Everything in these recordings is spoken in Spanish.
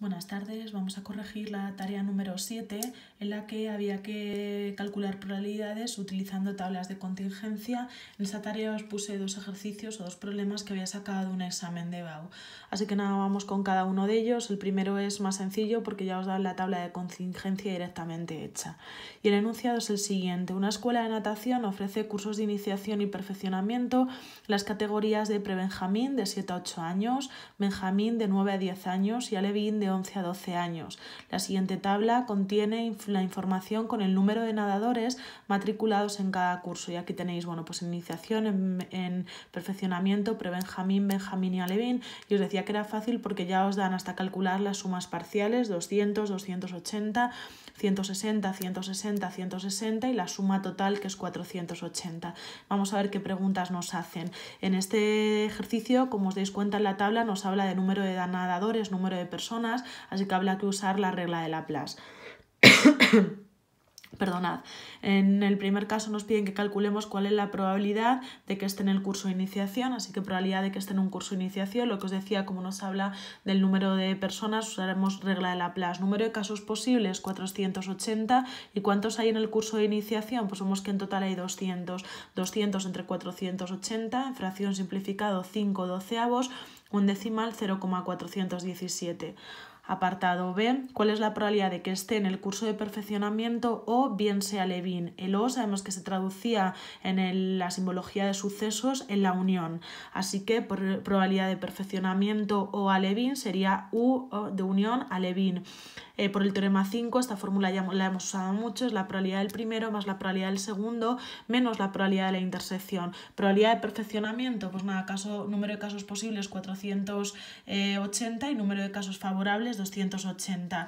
Buenas tardes, vamos a corregir la tarea número 7 en la que había que calcular probabilidades utilizando tablas de contingencia. En esta tarea os puse dos ejercicios o dos problemas que había sacado de un examen de BAU. Así que nada, vamos con cada uno de ellos. El primero es más sencillo porque ya os dan la tabla de contingencia directamente hecha. Y el enunciado es el siguiente. Una escuela de natación ofrece cursos de iniciación y perfeccionamiento en las categorías de pre-benjamín de 7 a 8 años, benjamín de 9 a 10 años y alevín de 11 a 12 años. La siguiente tabla contiene la información con el número de nadadores matriculados en cada curso. Y aquí tenéis, pues iniciación, en perfeccionamiento, pre-benjamín, benjamín y alevín. Y os decía que era fácil porque ya os dan hasta calcular las sumas parciales, 200, 280, 160, 160, 160 y la suma total que es 480. Vamos a ver qué preguntas nos hacen. En este ejercicio, como os dais cuenta en la tabla, nos habla de número de nadadores, número de personas, así que habrá que usar la regla de Laplace. Perdonad, en el primer caso nos piden que calculemos cuál es la probabilidad de que esté en el curso de iniciación, así que probabilidad de que esté en un curso de iniciación, lo que os decía, como nos habla del número de personas, usaremos regla de Laplace. Número de casos posibles, 480, ¿y cuántos hay en el curso de iniciación? Pues vemos que en total hay 200. 200 entre 480, en fracción simplificado 5 doceavos, o en decimal 0,417. Apartado B, ¿cuál es la probabilidad de que esté en el curso de perfeccionamiento o bien sea alevín? El O sabemos que se traducía en la simbología de sucesos en la unión, así que por probabilidad de perfeccionamiento o alevín sería U de unión alevín. Por el teorema 5, esta fórmula ya la hemos usado mucho, es la probabilidad del primero más la probabilidad del segundo menos la probabilidad de la intersección. Probabilidad de perfeccionamiento, pues nada, número de casos posibles 480 y número de casos favorables 280.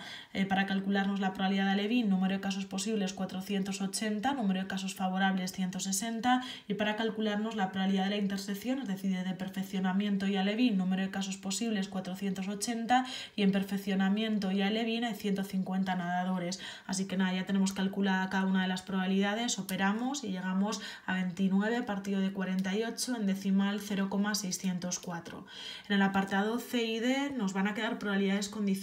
Para calcularnos la probabilidad de alevín, número de casos posibles 480, número de casos favorables 160 y para calcularnos la probabilidad de la intersección, es decir, de perfeccionamiento y alevín, número de casos posibles 480 y en perfeccionamiento y alevín hay 150 nadadores. Así que nada, ya tenemos calculada cada una de las probabilidades, operamos y llegamos a 29 partido de 48 en decimal 0,604. En el apartado C y D nos van a quedar probabilidades condicionadas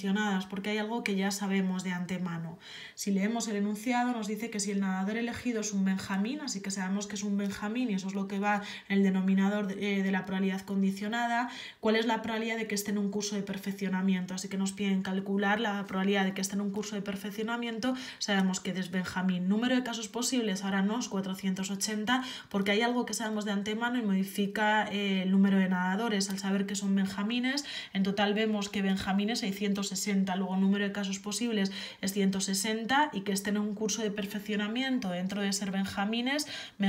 porque hay algo que ya sabemos de antemano. Si leemos el enunciado nos dice que si el nadador elegido es un benjamín, así que sabemos que es un benjamín y eso es lo que va en el denominador de la probabilidad condicionada, ¿cuál es la probabilidad de que esté en un curso de perfeccionamiento? Así que nos piden calcular la probabilidad de que esté en un curso de perfeccionamiento. Sabemos que es benjamín. Número de casos posibles, ahora no es 480 porque hay algo que sabemos de antemano y modifica el número de nadadores. Al saber que son benjamines, en total vemos que benjamines hay 160, luego el número de casos posibles es 160 y que estén en un curso de perfeccionamiento dentro de ser benjamines y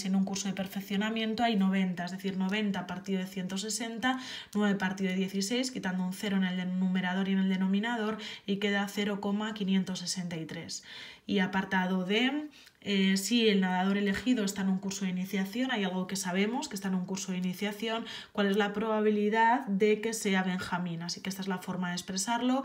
en un curso de perfeccionamiento hay 90, es decir, 90 partido de 160, 9 partido de 16, quitando un 0 en el numerador y en el denominador y queda 0,563. Y apartado D, si el nadador elegido está en un curso de iniciación, hay algo que sabemos que está en un curso de iniciación, cuál es la probabilidad de que sea benjamín, así que esta es la forma de expresarlo.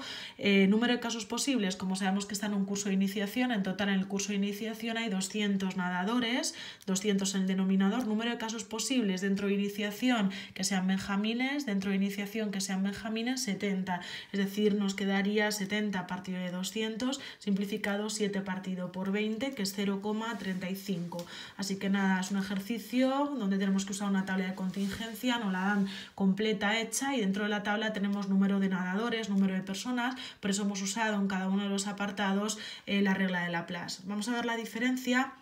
Número de casos posibles, como sabemos que está en un curso de iniciación, en total en el curso de iniciación hay 200 nadadores, 200 en el denominador. Número de casos posibles dentro de iniciación que sean benjamines, dentro de iniciación que sean benjamines 70, es decir, nos quedaría 70 partido de 200, simplificado 7 partido por 20, que es 0,35. Así que nada, es un ejercicio donde tenemos que usar una tabla de contingencia, nos la dan completa hecha y dentro de la tabla tenemos número de nadadores, número de personas, por eso hemos usado en cada uno de los apartados la regla de Laplace. Vamos a ver la diferencia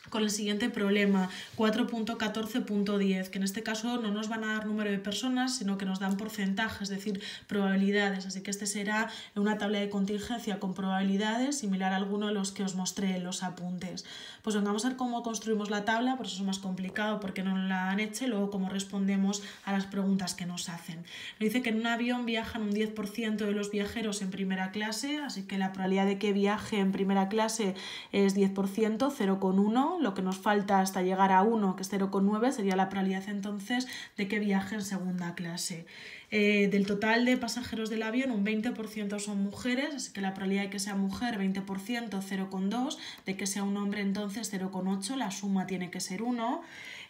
con el siguiente problema, 4.14.10, que en este caso no nos van a dar número de personas, sino que nos dan porcentajes, es decir, probabilidades. Así que este será una tabla de contingencia con probabilidades, similar a alguno de los que os mostré en los apuntes. Pues venga, vamos a ver cómo construimos la tabla, por eso es más complicado, porque no nos la han hecho, y luego cómo respondemos a las preguntas que nos hacen. Nos dice que en un avión viajan un 10% de los viajeros en primera clase, así que la probabilidad de que viaje en primera clase es 10%, 0,1. Lo que nos falta hasta llegar a 1, que es 0,9, sería la probabilidad entonces de que viaje en segunda clase. Del total de pasajeros del avión, un 20% son mujeres, así que la probabilidad de que sea mujer, 20%, 0,2, de que sea un hombre entonces 0,8, la suma tiene que ser 1.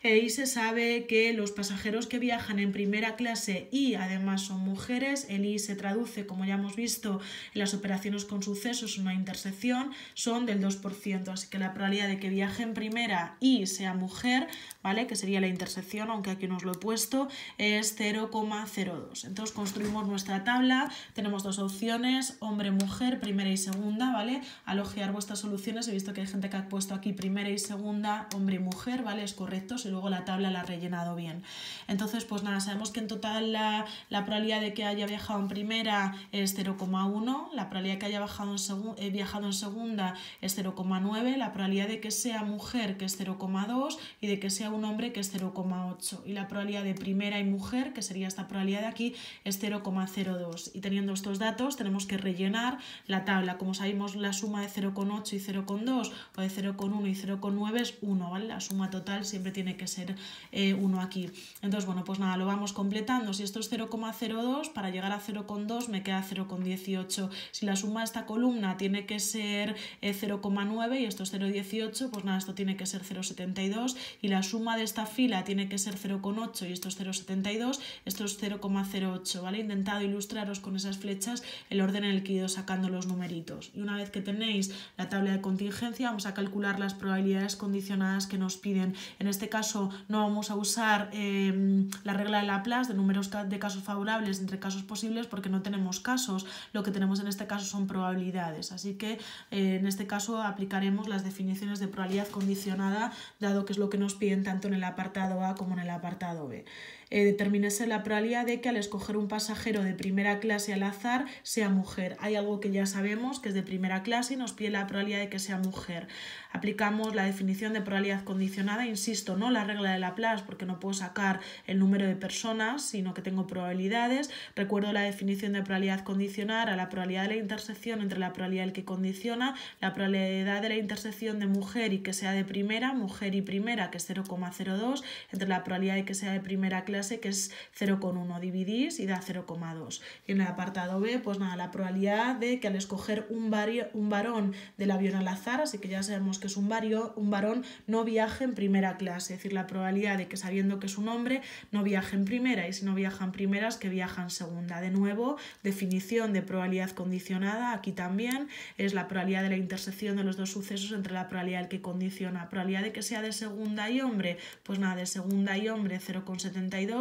y se sabe que los pasajeros que viajan en primera clase y además son mujeres, el I se traduce, como ya hemos visto, en las operaciones con sucesos, una intersección, son del 2%, así que la probabilidad de que viaje en primera y sea mujer, ¿vale?, que sería la intersección, aunque aquí no os lo he puesto, es 0,02. Entonces construimos nuestra tabla, tenemos dos opciones, hombre, mujer, primera y segunda, ¿vale? Al ojear vuestras soluciones he visto que hay gente que ha puesto aquí primera y segunda, hombre y mujer, ¿vale? Es correcto, si luego la tabla la ha rellenado bien. Entonces, pues nada, sabemos que en total la probabilidad de que haya viajado en primera es 0,1, la probabilidad de que haya viajado en segunda es 0,9, la probabilidad de que sea mujer, que es 0,2, y de que sea un hombre, que es 0,8. Y la probabilidad de primera y mujer, que sería esta probabilidad de aquí, es 0,02. Y teniendo estos datos tenemos que rellenar la tabla. Como sabemos, la suma de 0,8 y 0,2 o de 0,1 y 0,9 es 1, ¿vale? La suma total siempre tiene que ser 1 aquí. Entonces, bueno, pues nada, lo vamos completando. Si esto es 0,02, para llegar a 0,2 me queda 0,18. Si la suma de esta columna tiene que ser 0,9 y esto es 0,18, pues nada, esto tiene que ser 0,72. Y la suma de esta fila tiene que ser 0,8 y esto es 0,72, esto es 0,08, ¿vale? He intentado ilustraros con esas flechas el orden en el que he ido sacando los numeritos. Y una vez que tenéis la tabla de contingencia, vamos a calcular las probabilidades condicionadas que nos piden. En este caso no vamos a usar la regla de Laplace de números de casos favorables entre casos posibles porque no tenemos casos. Lo que tenemos en este caso son probabilidades. Así que en este caso aplicaremos las definiciones de probabilidad condicionada, dado que es lo que nos piden tanto en el apartado A como en el apartado B. Determínese la probabilidad de que al escoger un pasajero de primera clase al azar sea mujer. Hay algo que ya sabemos que es de primera clase y nos pide la probabilidad de que sea mujer. Aplicamos la definición de probabilidad condicionada, insisto, no la regla de Laplace porque no puedo sacar el número de personas, sino que tengo probabilidades. Recuerdo la definición de probabilidad condicional a la probabilidad de la intersección entre la probabilidad del que condiciona, la probabilidad de la intersección de mujer y que sea de primera, mujer y primera, que es 0,02, entre la probabilidad de que sea de primera clase, que es 0,1, dividís y da 0,2. Y en el apartado B, pues nada, la probabilidad de que al escoger un varón del avión al azar, así que ya sabemos que es un varón, no viaje en primera clase, es decir, la probabilidad de que sabiendo que es un hombre no viaje en primera, y si no viaja en primera es que viaja en segunda. De nuevo, definición de probabilidad condicionada, aquí también es la probabilidad de la intersección de los dos sucesos entre la probabilidad del que condiciona. Probabilidad de que sea de segunda y hombre, pues nada, de segunda y hombre 0,72,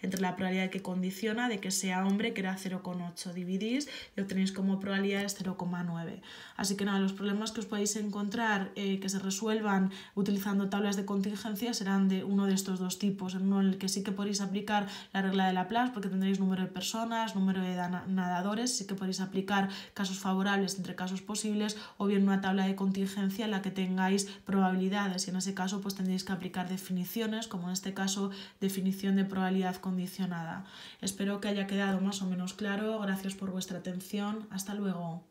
entre la probabilidad de que condiciona de que sea hombre, que era 0,8, dividís y obtenéis como probabilidades 0,9. Así que nada, los problemas que os podéis encontrar que se resuelvan utilizando tablas de contingencia serán de uno de estos dos tipos, en uno en el que sí que podéis aplicar la regla de Laplace porque tendréis número de personas, número de nadadores, sí que podéis aplicar casos favorables entre casos posibles, o bien una tabla de contingencia en la que tengáis probabilidades, y en ese caso pues tendréis que aplicar definiciones, como en este caso definición de probabilidad condicionada. Espero que haya quedado más o menos claro. Gracias por vuestra atención. Hasta luego.